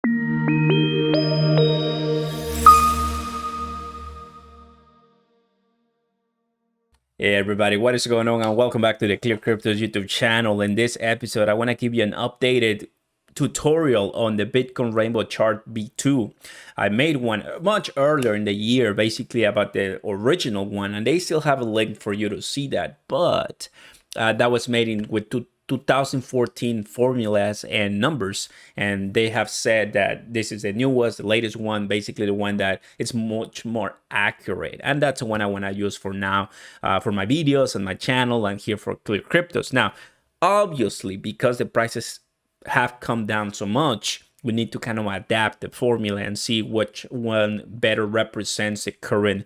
Hey everybody, what is going on? And welcome back to the ClearCryptos YouTube channel. In this episode, I want to give you an updated tutorial on the Bitcoin Rainbow Chart V2. I made one much earlier in the year, basically about the original one, and they still have a link for you to see that. But that was made with 2014 formulas and numbers, and they have said that this is the newest, the latest one, basically the one that is much more accurate, and that's the one I want to use for now, for my videos and my channel and here for ClearCryptos. Now, obviously, because the prices have come down so much, we need to kind of adapt the formula and see which one better represents the current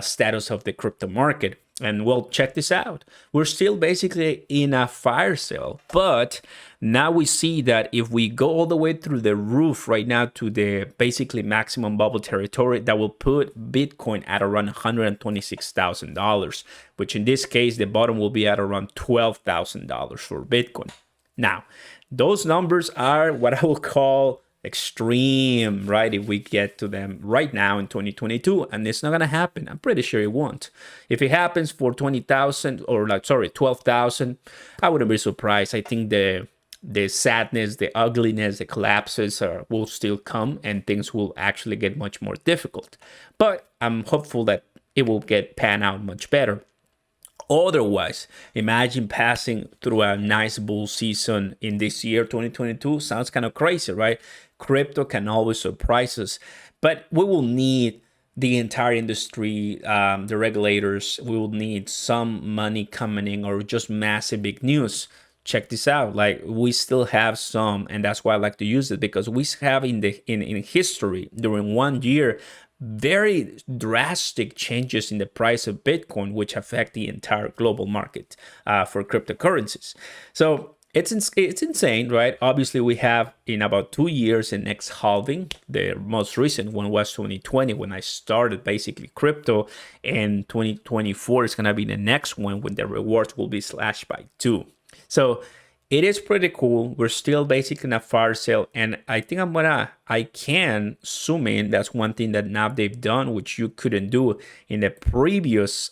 status of the crypto market. And well, check this out. We're still basically in a fire sale, but now we see that if we go all the way through the roof right now to the basically maximum bubble territory, that will put Bitcoin at around $126,000, which in this case, the bottom will be at around $12,000 for Bitcoin. Now, those numbers are what I will call extreme, right? If we get to them right now in 2022, and it's not gonna happen. I'm pretty sure it won't. If it happens for 20,000 or 12,000, I wouldn't be surprised. I think the sadness, the ugliness, the collapses will still come, and things will actually get much more difficult. But I'm hopeful that it will pan out much better. Otherwise, imagine passing through a nice bull season in this year, 2022. Sounds kind of crazy, right? Crypto can always surprise us, but we will need the entire industry, the regulators. We will need some money coming in, or just massive big news. Check this out. Like, we still have some, and that's why I like to use it, because we have in history during 1 year very drastic changes in the price of Bitcoin, which affect the entire global market for cryptocurrencies. So it's insane, right? Obviously, we have in about 2 years the next halving. The most recent one was 2020 when I started basically crypto, and 2024 is going to be the next one when the rewards will be slashed by 2. So it is pretty cool. We're still basically in a fire sale, and I think I can zoom in. That's one thing that now they've done, which you couldn't do in the previous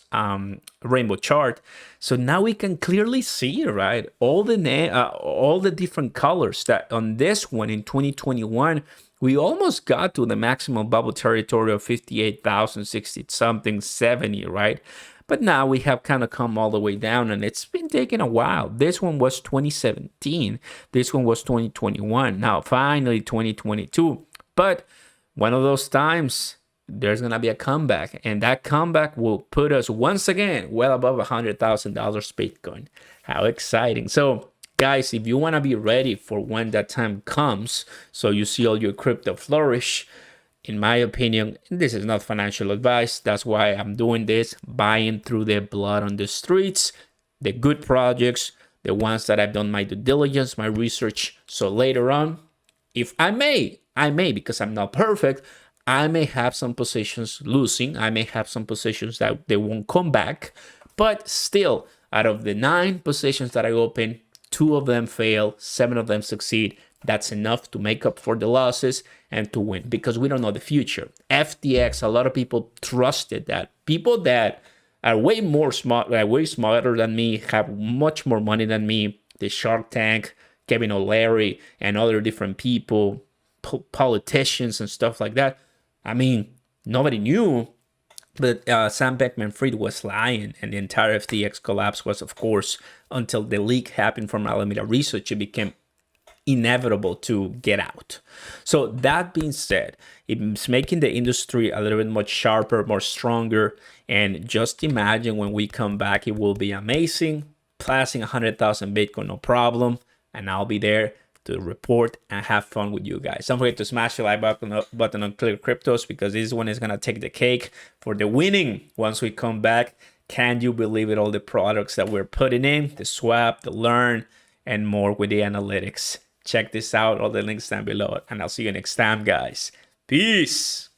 rainbow chart. So now we can clearly see, right, all the different colors that on this one in 2021, we almost got to the maximum bubble territory of 58,000, 60 something, 70, right? But now we have kind of come all the way down, and it's been taking a while. This one was 2017. This one was 2021. Now, finally, 2022. But one of those times, there's going to be a comeback, and that comeback will put us once again well above $100,000 Bitcoin. How exciting. So, guys, if you want to be ready for when that time comes, so you see all your crypto flourish, in my opinion, this is not financial advice. That's why I'm doing this, buying through the blood on the streets, the good projects, the ones that I've done my due diligence, my research. So later on, if I may, because I'm not perfect, I may have some positions losing. I may have some positions that they won't come back. But still, out of the 9 positions that I open, 2 of them fail, 7 of them succeed. That's enough to make up for the losses and to win, because we don't know the future. FTX, a lot of people trusted that. People that are way smarter than me, have much more money than me, the Shark Tank, Kevin O'Leary, and other different people, politicians and stuff like that. I mean, nobody knew, but Sam Bankman-Fried was lying, and the entire FTX collapse was, of course, until the leak happened from Alameda Research, it became inevitable to get out. So that being said, it's making the industry a little bit much sharper, more stronger, and just imagine when we come back, it will be amazing. Passing 100,000 Bitcoin, no problem, and I'll be there to report and have fun with you guys. Don't forget to smash the like button on ClearCryptos, because this one is gonna take the cake for the winning once we come back. Can you believe it? All the products that we're putting in, the swap, the learn, and more with the analytics. Check this out, all the links down below, and I'll see you next time, guys. Peace.